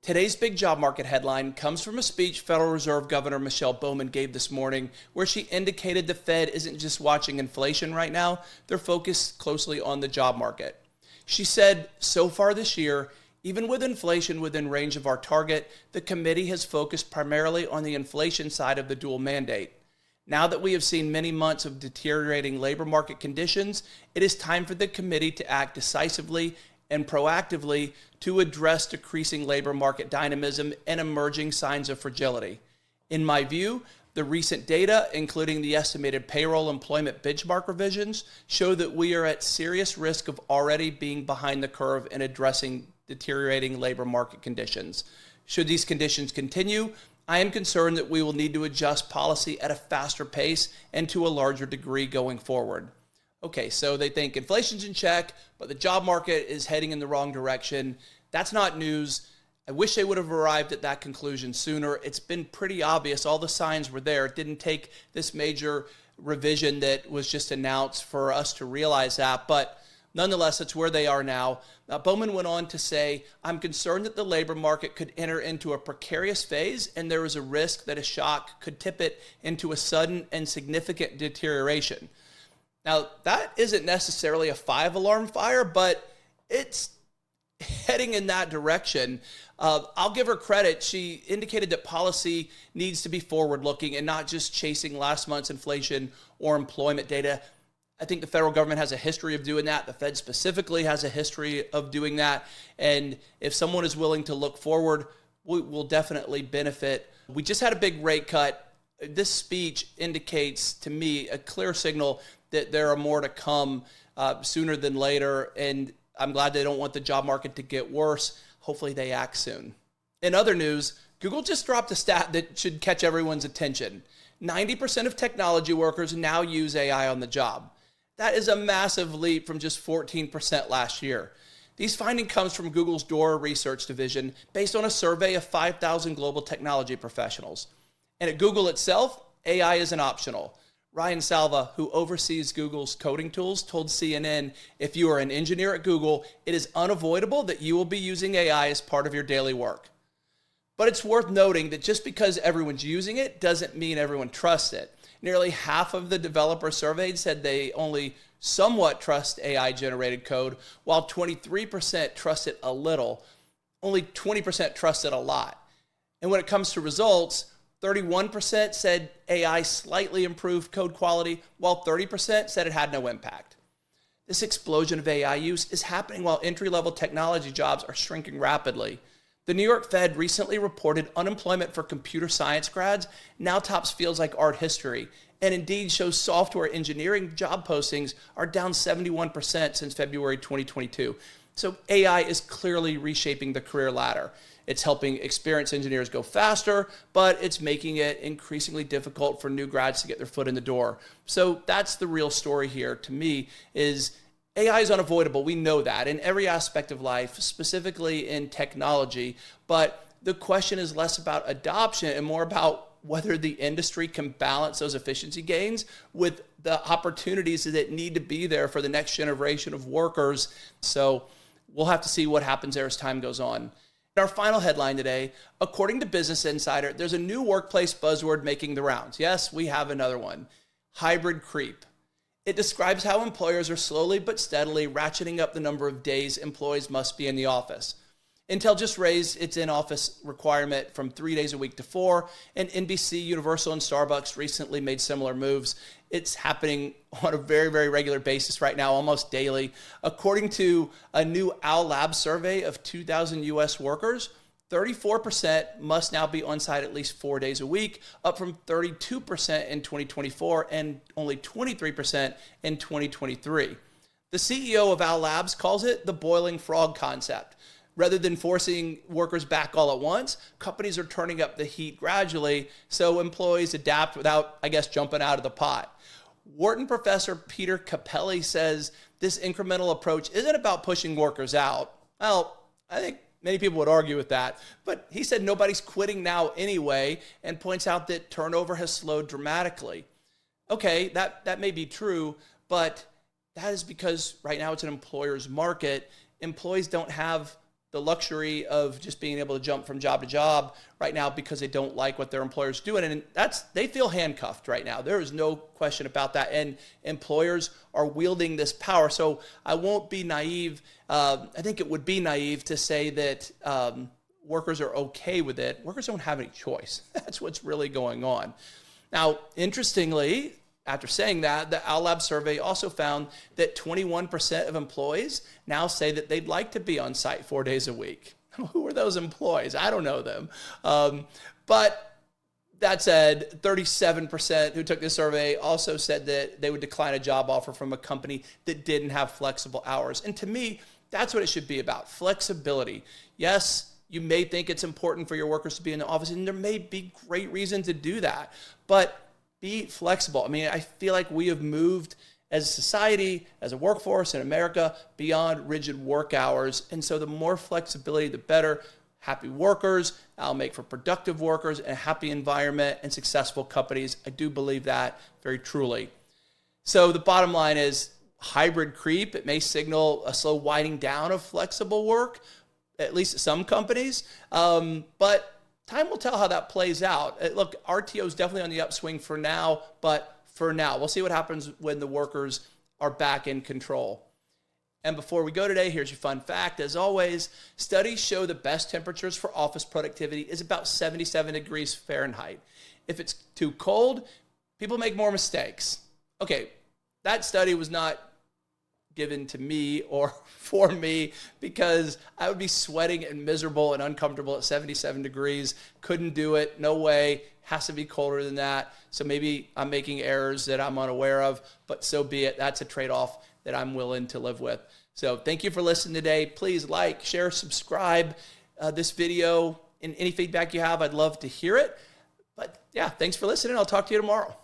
Today's big job market headline comes from a speech Federal Reserve Governor Michelle Bowman gave this morning, where she indicated the Fed isn't just watching inflation right now, they're focused closely on the job market. She said, so far this year, even with inflation within range of our target, the committee has focused primarily on the inflation side of the dual mandate. Now that we have seen many months of deteriorating labor market conditions, it is time for the committee to act decisively and proactively to address decreasing labor market dynamism and emerging signs of fragility. In my view, the recent data, including the estimated payroll employment benchmark revisions, show that we are at serious risk of already being behind the curve in addressing deteriorating labor market conditions. Should these conditions continue, I am concerned that we will need to adjust policy at a faster pace and to a larger degree going forward. Okay, so they think inflation's in check, but the job market is heading in the wrong direction. That's not news. I wish they would have arrived at that conclusion sooner. It's been pretty obvious. All the signs were there. It didn't take this major revision that was just announced for us to realize that, but nonetheless, it's where they are now. Bowman went on to say, I'm concerned that the labor market could enter into a precarious phase, and there is a risk that a shock could tip it into a sudden and significant deterioration. Now, that isn't necessarily a 5-alarm fire, but it's heading in that direction. I'll give her credit. She indicated that policy needs to be forward-looking and not just chasing last month's inflation or employment data. I think the federal government has a history of doing that. The Fed specifically has a history of doing that. And if someone is willing to look forward, we will definitely benefit. We just had a big rate cut. This speech indicates to me a clear signal that there are more to come sooner than later. And I'm glad they don't want the job market to get worse. Hopefully they act soon. In other news, Google just dropped a stat that should catch everyone's attention. 90% of technology workers now use AI on the job. That is a massive leap from just 14% last year. These findings comes from Google's Dora Research division based on a survey of 5,000 global technology professionals. And at Google itself, AI isn't optional. Ryan Salva, who oversees Google's coding tools, told CNN, if you are an engineer at Google, it is unavoidable that you will be using AI as part of your daily work. But it's worth noting that just because everyone's using it doesn't mean everyone trusts it. Nearly half of the developers surveyed said they only somewhat trust AI-generated code, while 23% trust it a little. Only 20% trust it a lot. And when it comes to results, 31% said AI slightly improved code quality, while 30% said it had no impact. This explosion of AI use is happening while entry-level technology jobs are shrinking rapidly. The New York Fed recently reported unemployment for computer science grads now tops fields like art history, and indeed shows software engineering job postings are down 71% since February 2022. So AI is clearly reshaping the career ladder. It's helping experienced engineers go faster, but it's making it increasingly difficult for new grads to get their foot in the door. So that's the real story here to me is AI is unavoidable. We know that in every aspect of life, specifically in technology. But the question is less about adoption and more about whether the industry can balance those efficiency gains with the opportunities that need to be there for the next generation of workers. So we'll have to see what happens there as time goes on. Our final headline today, according to Business Insider, there's a new workplace buzzword making the rounds. Yes, we have another one, hybrid creep. It describes how employers are slowly but steadily ratcheting up the number of days employees must be in the office. Intel just raised its in-office requirement from 3 days a week to 4, and NBC, Universal, and Starbucks recently made similar moves. It's happening on a very, very regular basis right now, almost daily. According to a new Owl Labs survey of 2,000 U.S. workers, 34% must now be on site at least 4 days a week, up from 32% in 2024 and only 23% in 2023. The CEO of Owl Labs calls it the boiling frog concept. Rather than forcing workers back all at once, companies are turning up the heat gradually so employees adapt without, jumping out of the pot. Wharton professor Peter Capelli says this incremental approach isn't about pushing workers out. Well, I think many people would argue with that, but he said nobody's quitting now anyway and points out that turnover has slowed dramatically. Okay, that may be true, but that is because right now it's an employer's market. Employees don't have the luxury of just being able to jump from job to job right now because they don't like what their employer's doing. And they feel handcuffed right now. There is no question about that. And employers are wielding this power. So I won't be naive. I think it would be naive to say that workers are okay with it. Workers don't have any choice. That's what's really going on. Now, interestingly, after saying that, the Owl Lab survey also found that 21% of employees now say that they'd like to be on site 4 days a week. Who are those employees? I don't know them. But that said, 37% who took this survey also said that they would decline a job offer from a company that didn't have flexible hours. And to me, that's what it should be about, flexibility. Yes, you may think it's important for your workers to be in the office, and there may be great reason to do that, but be flexible. I mean, I feel like we have moved as a society, as a workforce in America, beyond rigid work hours. And so the more flexibility, the better. Happy workers, that'll make for productive workers and a happy environment and successful companies. I do believe that very truly. So the bottom line is hybrid creep. It may signal a slow winding down of flexible work, at least at some companies. But time will tell how that plays out. Look, RTO is definitely on the upswing for now, but for now, we'll see what happens when the workers are back in control. And before we go today, here's your fun fact. As always, studies show the best temperatures for office productivity is about 77 degrees Fahrenheit. If it's too cold, people make more mistakes. Okay, that study was not given to me or for me because I would be sweating and miserable and uncomfortable at 77 degrees. Couldn't do it. No way. Has to be colder than that. So maybe I'm making errors that I'm unaware of, but so be it. That's a trade-off that I'm willing to live with. So thank you for listening today. Please like, share, subscribe this video. And any feedback you have, I'd love to hear it. But yeah, thanks for listening. I'll talk to you tomorrow.